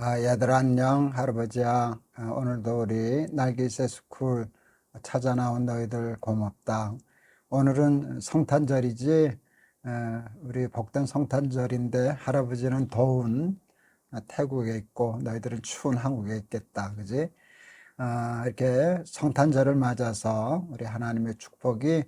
얘들아 안녕. 할아버지야. 오늘도 우리 날개새 스쿨 찾아 나온 너희들 고맙다. 오늘은 성탄절이지. 우리 복된 성탄절인데 할아버지는 더운 태국에 있고 너희들은 추운 한국에 있겠다. 그지? 이렇게 성탄절을 맞아서 우리 하나님의 축복이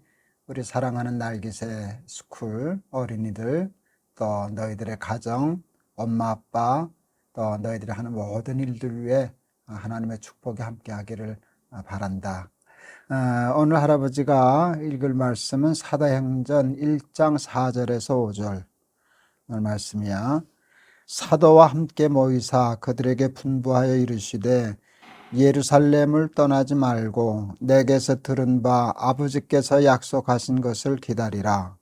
우리 사랑하는 날개새 스쿨 어린이들, 또 너희들의 가정, 엄마 아빠, 또 너희들이 하는 모든 일들 위해 하나님의 축복이 함께 하기를 바란다. 오늘 할아버지가 읽을 말씀은 사도행전 1장 4절에서 5절 말씀이야. 사도와 함께 모이사 그들에게 분부하여 이르시되 예루살렘을 떠나지 말고 내게서 들은 바 아버지께서 약속하신 것을 기다리라.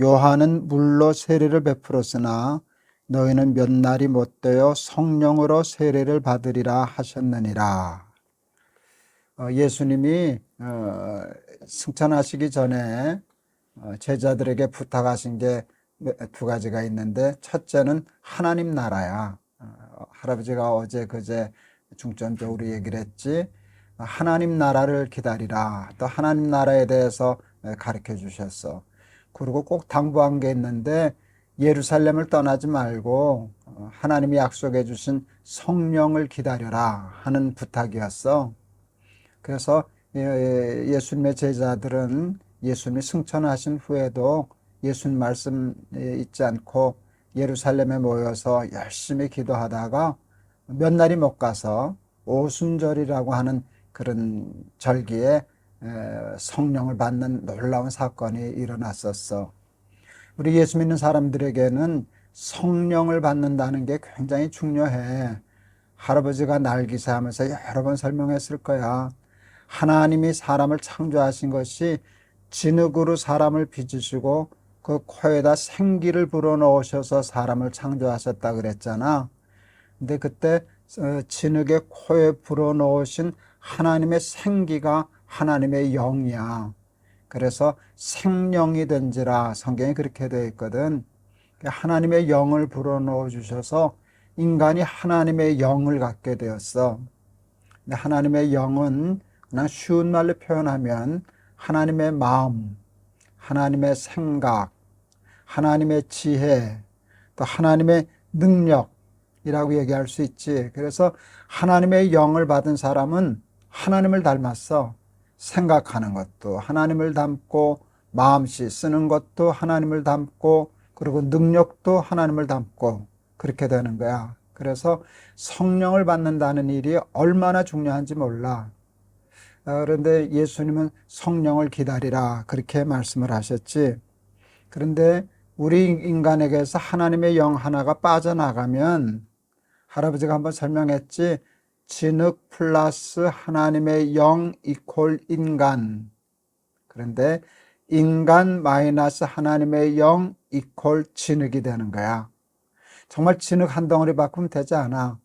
요한은 물로 세례를 베풀었으나 너희는 몇 날이 못되어 성령으로 세례를 받으리라 하셨느니라. 예수님이 승천하시기 전에 제자들에게 부탁하신 게 두 가지가 있는데, 첫째는 하나님 나라야. 할아버지가 어제 그제 중점적으로 얘기를 했지. 하나님 나라를 기다리라. 또 하나님 나라에 대해서 가르쳐 주셨어. 그리고 꼭 당부한 게 있는데, 예루살렘을 떠나지 말고 하나님이 약속해 주신 성령을 기다려라 하는 부탁이었어. 그래서 예수님의 제자들은 예수님이 승천하신 후에도 예수님 말씀 잊지 않고 예루살렘에 모여서 열심히 기도하다가 몇 날이 못 가서 오순절이라고 하는 그런 절기에 성령을 받는 놀라운 사건이 일어났었어. 우리 예수 믿는 사람들에게는 성령을 받는다는 게 굉장히 중요해. 할아버지가 날기사하면서 여러 번 설명했을 거야. 하나님이 사람을 창조하신 것이 진흙으로 사람을 빚으시고 그 코에다 생기를 불어넣으셔서 사람을 창조하셨다 그랬잖아. 근데 그때 진흙의 코에 불어넣으신 하나님의 생기가 하나님의 영이야. 그래서 생령이 된지라 성경에 그렇게 되어 있거든. 하나님의 영을 불어넣어 주셔서 인간이 하나님의 영을 갖게 되었어. 근데 하나님의 영은 그냥 쉬운 말로 표현하면 하나님의 마음, 하나님의 생각, 하나님의 지혜, 또 하나님의 능력이라고 얘기할 수 있지. 그래서 하나님의 영을 받은 사람은 하나님을 닮았어. 생각하는 것도 하나님을 닮고, 마음씨 쓰는 것도 하나님을 닮고, 그리고 능력도 하나님을 닮고, 그렇게 되는 거야. 그래서 성령을 받는다는 일이 얼마나 중요한지 몰라. 그런데 예수님은 성령을 기다리라 그렇게 말씀을 하셨지. 그런데 우리 인간에게서 하나님의 영 하나가 빠져나가면, 할아버지가 한번 설명했지, 진흙 플러스 하나님의 영 이퀄 인간. 그런데 인간 마이너스 하나님의 영 이퀄 진흙이 되는 거야. 정말 진흙 한 덩어리 바꾸면 되지 않아.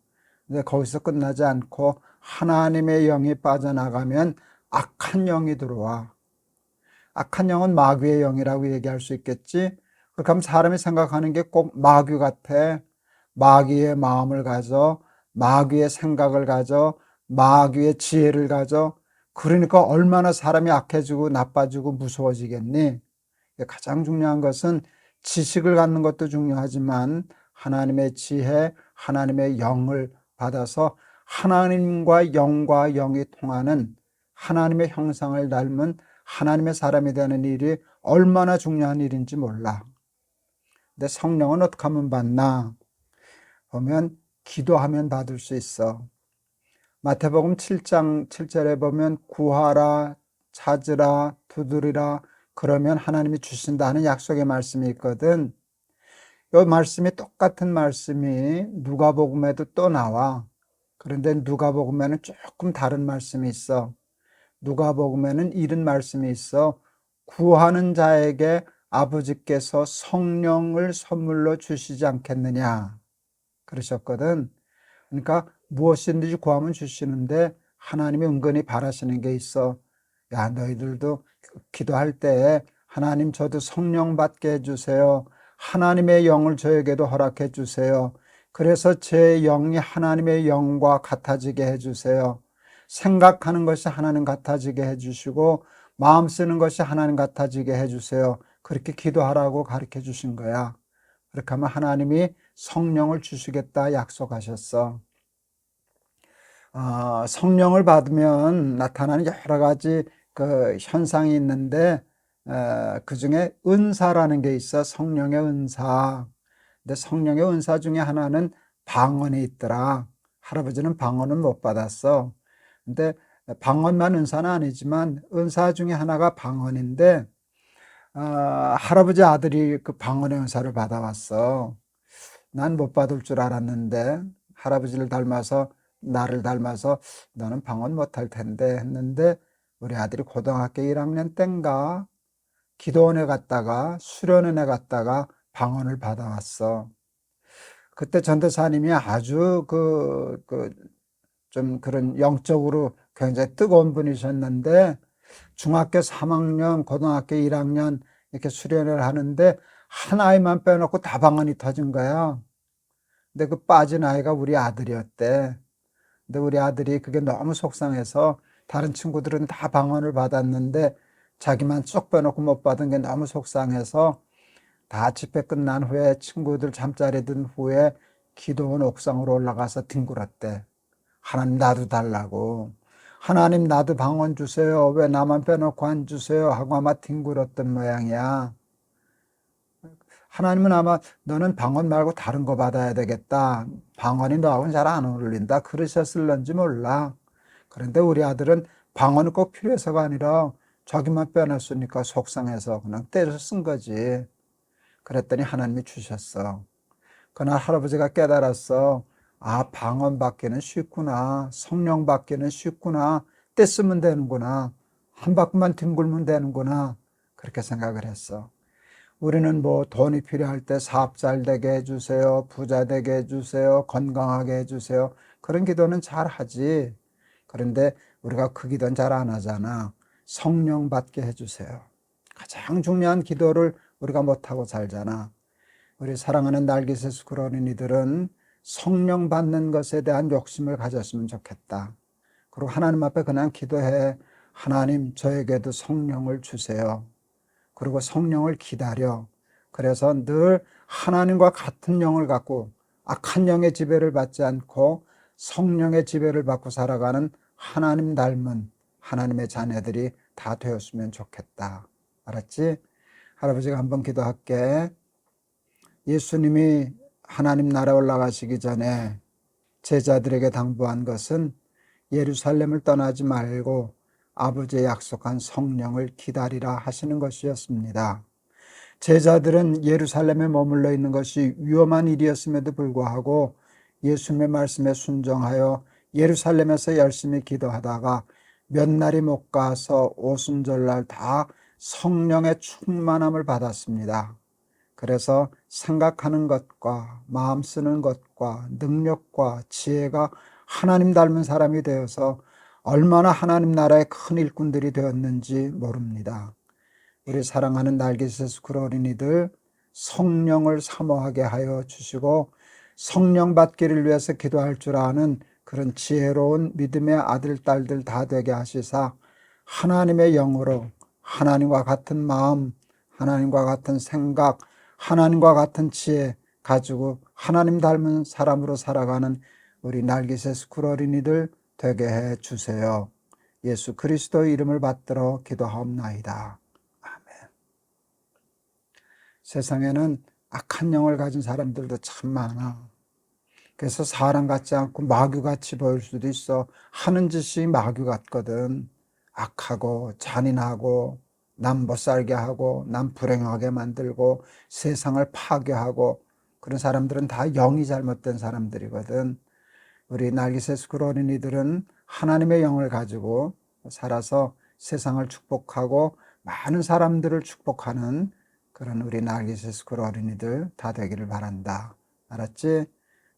근데 거기서 끝나지 않고 하나님의 영이 빠져나가면 악한 영이 들어와. 악한 영은 마귀의 영이라고 얘기할 수 있겠지. 그렇게 하면 사람이 생각하는 게 꼭 마귀 같아. 마귀의 마음을 가져, 마귀의 생각을 가져, 마귀의 지혜를 가져. 그러니까 얼마나 사람이 악해지고 나빠지고 무서워지겠니? 가장 중요한 것은 지식을 갖는 것도 중요하지만 하나님의 지혜, 하나님의 영을 받아서 하나님과 영이 통하는, 하나님의 형상을 닮은 하나님의 사람이 되는 일이 얼마나 중요한 일인지 몰라. 근데 성령은 어떻게 하면 받나? 보면 기도하면 받을 수 있어. 마태복음 7장 7절에 보면 구하라, 찾으라, 두드리라 그러면 하나님이 주신다는 약속의 말씀이 있거든. 이 말씀이 똑같은 말씀이 누가복음에도 또 나와. 그런데 누가복음에는 조금 다른 말씀이 있어. 누가복음에는 이런 말씀이 있어. 구하는 자에게 아버지께서 성령을 선물로 주시지 않겠느냐 그러셨거든. 그러니까 무엇이든지 구하면 주시는데 하나님이 은근히 바라시는 게 있어. 야, 너희들도 기도할 때 하나님 저도 성령 받게 해주세요. 하나님의 영을 저에게도 허락해 주세요. 그래서 제 영이 하나님의 영과 같아지게 해주세요. 생각하는 것이 하나님 같아지게 해주시고 마음 쓰는 것이 하나님 같아지게 해주세요. 그렇게 기도하라고 가르쳐 주신 거야. 그렇게 하면 하나님이 성령을 주시겠다 약속하셨어. 성령을 받으면 나타나는 여러 가지 그 현상이 있는데 그 중에 은사라는 게 있어. 성령의 은사. 근데 성령의 은사 중에 하나는 방언이 있더라. 할아버지는 방언은 못 받았어. 근데 방언만 은사는 아니지만 은사 중에 하나가 방언인데 할아버지 아들이 그 방언의 은사를 받아왔어. 난 못 받을 줄 알았는데 할아버지를 닮아서 나를 닮아서 너는 방언 못할 텐데 했는데 우리 아들이 고등학교 1학년 땐가 기도원에 갔다가 수련원에 갔다가 방언을 받아왔어. 그때 전도사님이 아주 좀 그런 영적으로 굉장히 뜨거운 분이셨는데 중학교 3학년, 고등학교 1학년 이렇게 수련을 하는데 한 아이만 빼놓고 다 방언이 터진 거야. 근데 그 빠진 아이가 우리 아들이었대. 근데 우리 아들이 그게 너무 속상해서 다른 친구들은 다 방언을 받았는데 자기만 쏙 빼놓고 못 받은 게 너무 속상해서 다 집회 끝난 후에 친구들 잠자리 든 후에 기도원 옥상으로 올라가서 뒹굴었대. 하나님 나도 달라고. 하나님 나도 방언 주세요. 왜 나만 빼놓고 안 주세요? 하고 아마 뒹굴었던 모양이야. 하나님은 아마 너는 방언 말고 다른 거 받아야 되겠다. 방언이 너하고는 잘 안 어울린다. 그러셨을런지 몰라. 그런데 우리 아들은 방언이 꼭 필요해서가 아니라 자기만 빼놨으니까 속상해서 그냥 때려 쓴 거지. 그랬더니 하나님이 주셨어. 그날 할아버지가 깨달았어. 방언 받기는 쉽구나. 성령 받기는 쉽구나. 때 쓰면 되는구나. 한 바퀴만 뒹굴면 되는구나. 그렇게 생각을 했어. 우리는 뭐 돈이 필요할 때 사업 잘 되게 해주세요. 부자 되게 해주세요. 건강하게 해주세요. 그런 기도는 잘 하지. 그런데 우리가 그 기도는 잘 안 하잖아. 성령 받게 해주세요. 가장 중요한 기도를 우리가 못하고 살잖아. 우리 사랑하는 날개셋 그러니들은 성령 받는 것에 대한 욕심을 가졌으면 좋겠다. 그리고 하나님 앞에 그냥 기도해. 하나님 저에게도 성령을 주세요. 그리고 성령을 기다려. 그래서 늘 하나님과 같은 영을 갖고 악한 영의 지배를 받지 않고 성령의 지배를 받고 살아가는 하나님 닮은 하나님의 자녀들이 다 되었으면 좋겠다. 알았지? 할아버지가 한번 기도할게. 예수님이 하나님 나라에 올라가시기 전에 제자들에게 당부한 것은 예루살렘을 떠나지 말고 아버지의 약속한 성령을 기다리라 하시는 것이었습니다. 제자들은 예루살렘에 머물러 있는 것이 위험한 일이었음에도 불구하고 예수님의 말씀에 순종하여 예루살렘에서 열심히 기도하다가 몇 날이 못 가서 오순절날 다 성령의 충만함을 받았습니다. 그래서 생각하는 것과 마음 쓰는 것과 능력과 지혜가 하나님 닮은 사람이 되어서 얼마나 하나님 나라의 큰 일꾼들이 되었는지 모릅니다. 우리 사랑하는 날개셋 스쿨 어린이들 성령을 사모하게 하여 주시고 성령 받기를 위해서 기도할 줄 아는 그런 지혜로운 믿음의 아들 딸들 다 되게 하시사 하나님의 영으로 하나님과 같은 마음, 하나님과 같은 생각, 하나님과 같은 지혜 가지고 하나님 닮은 사람으로 살아가는 우리 날개셋 스쿨 어린이들 되게 해 주세요. 예수 그리스도의 이름을 받들어 기도하옵나이다. 세상에는 악한 영을 가진 사람들도 참 많아. 그래서 사람 같지 않고 마귀같이 보일 수도 있어. 하는 짓이 마귀 같거든. 악하고 잔인하고 남 못 살게 하고 남 불행하게 만들고 세상을 파괴하고 그런 사람들은 다 영이 잘못된 사람들이거든. 우리 날개셋 스쿨 어린이들은 하나님의 영을 가지고 살아서 세상을 축복하고 많은 사람들을 축복하는 그런 우리 날개셋 스쿨 어린이들 다 되기를 바란다. 알았지?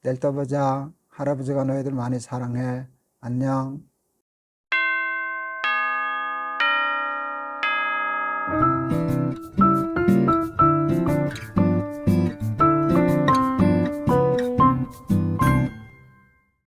내일 또 보자. 할아버지가 너희들 많이 사랑해. 안녕.